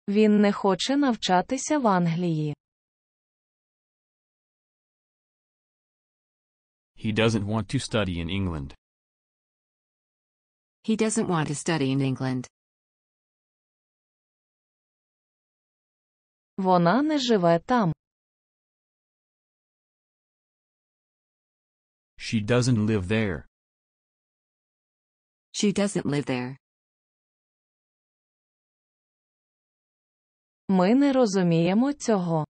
Він не хоче навчатися в Англії. He doesn't want to study in England. He doesn't want to study in England. Вона не живе там. She doesn't live there. She doesn't live there. Ми не розуміємо цього.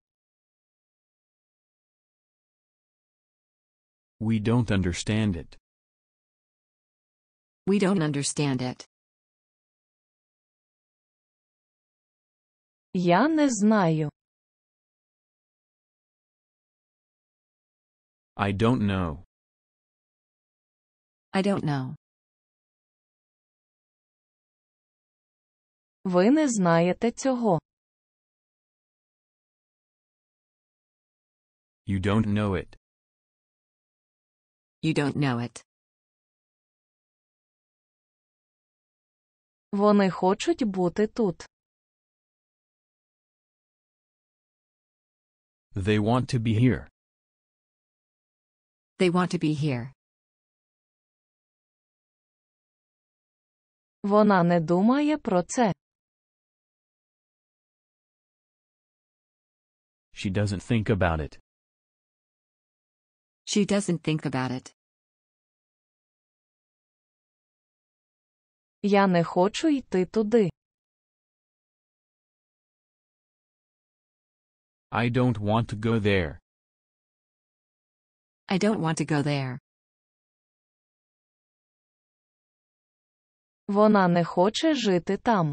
We don't understand it. We don't understand it. Я не знаю. I don't know. I don't know. Ви не знаєте цього. You don't know it. You don't know it. Вони хочуть бути тут. They want to be here. They want to be here. Вона не думає про це. She doesn't think about it. She doesn't think about it. Я не хочу йти туди. I don't want to go there. I don't want to go there. Вона не хоче жити там.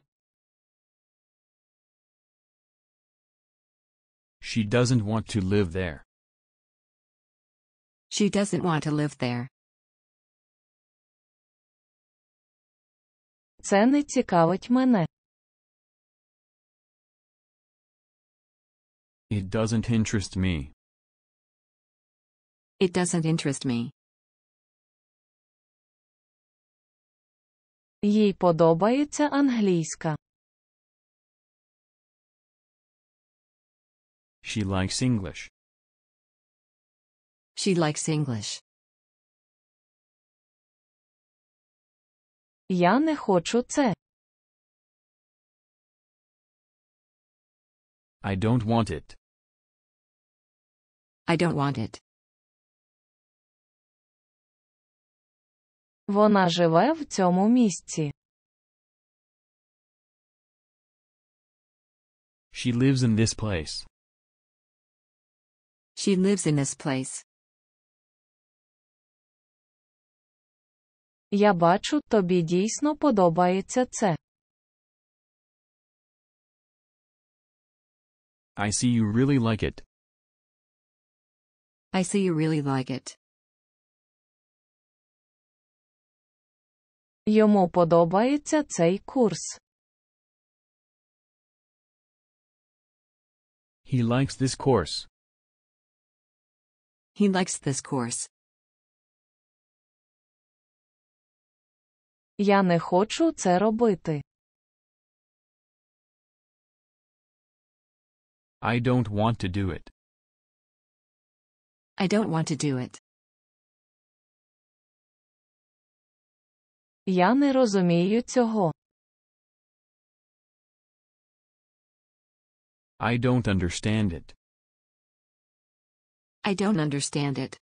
She doesn't want to live there. She doesn't want to live there. Це не цікавить мене. It doesn't interest me. It doesn't interest me. Їй подобається англійська. She likes English. She likes English. Я не хочу це. I don't want it. I don't want it. Вона живе в цьому місці. She lives in this place. She lives in this place. Я бачу, тобі дійсно подобається це. I see you really like it. I see you really like it. Йому подобається цей курс. He likes this course. He likes this course. Я не хочу це робити. I don't want to do it. I don't want to do it. Я не розумію цього. I don't understand it. I don't understand it.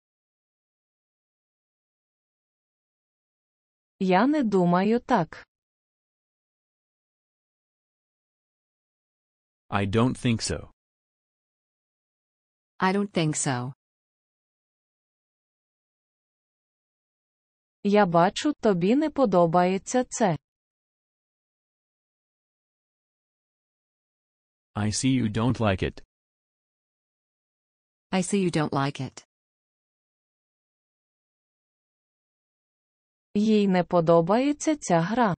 Я не думаю так. I don't think so. I don't think so. Я бачу, тобі не подобається це. I see you don't like it. I see you don't like it. Їй не подобається ця гра.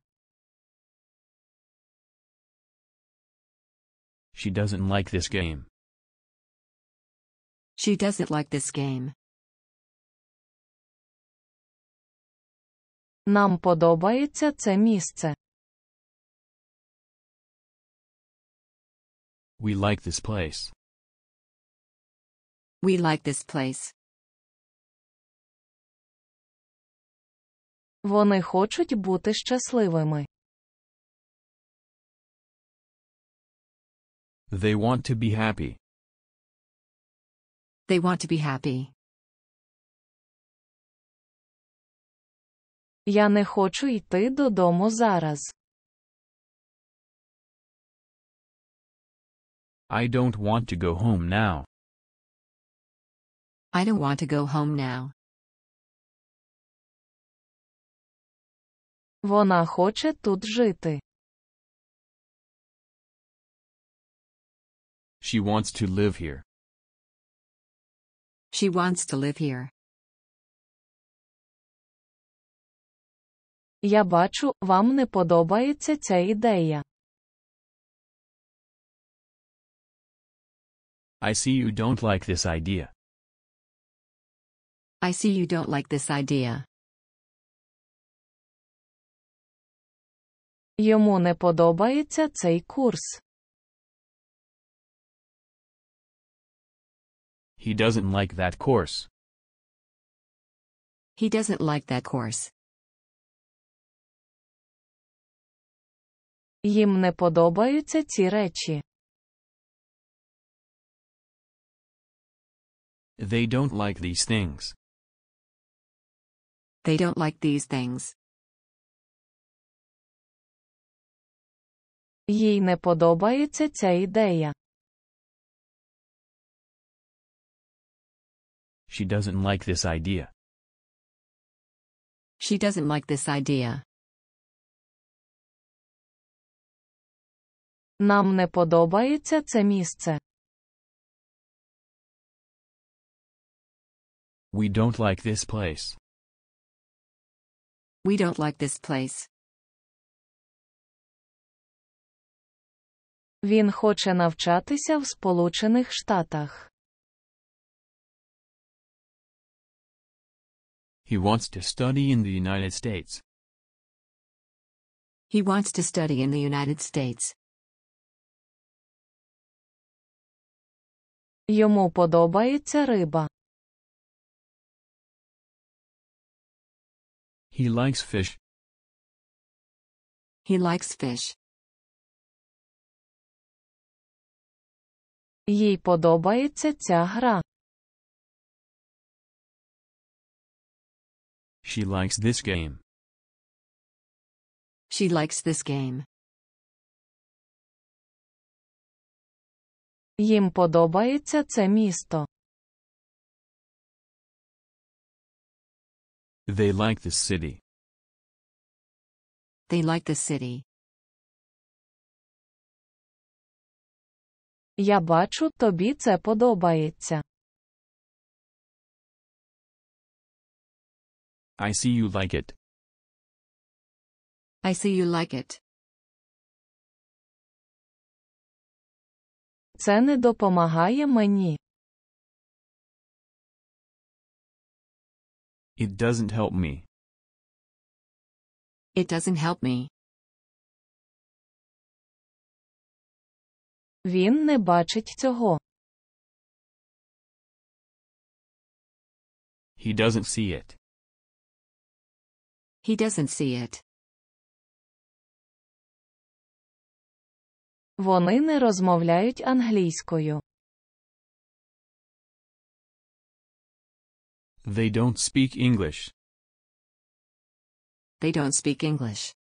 She doesn't like this game. She doesn't like this game. Нам подобається це місце. We like this place. We like this place. Вони хочуть бути щасливими. They want to be happy. They want to be happy. Я не хочу йти додому зараз. I don't want to go home now. I don't want to go home now. Вона хоче тут жити. She wants to live here. She wants to live here. Я бачу, вам не подобається ця ідея. I see you don't like this idea. I see you don't like this idea. Йому не подобається цей курс. He doesn't like that course. He doesn't like that course. Їм не подобаються ці речі. They don't like these things. They don't like these things. Їй не подобається ця ідея. She doesn't like this idea. She doesn't like this idea. Нам не подобається це місце. We don't like this place. We don't like this place. Він хоче навчатися в Сполучених Штатах. He wants to study in the United States. He wants to study in the United States. Йому подобається риба. He likes fish. He likes fish. Їй подобається ця гра. She likes this game. She likes this game. Їм подобається це місто. They like this city. They like the city. Я бачу, тобі це подобається. I see you like it. I see you like it. Це не допомагає мені. It doesn't help me. It doesn't help me. Він не бачить цього. He doesn't see it. He doesn't see it. Вони не розмовляють англійською. They don't speak English. They don't speak English.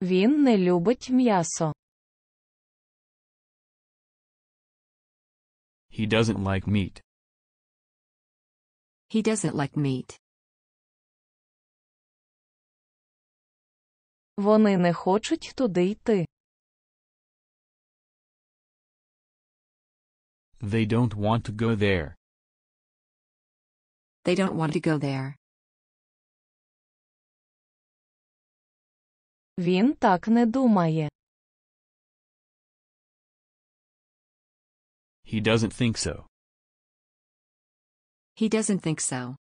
Він не любить м'ясо. He doesn't like meat. He doesn't like meat. Вони не хочуть туди йти. They don't want to go there. They don't want to go there. Він так не думає. He doesn't think so. He doesn't think so.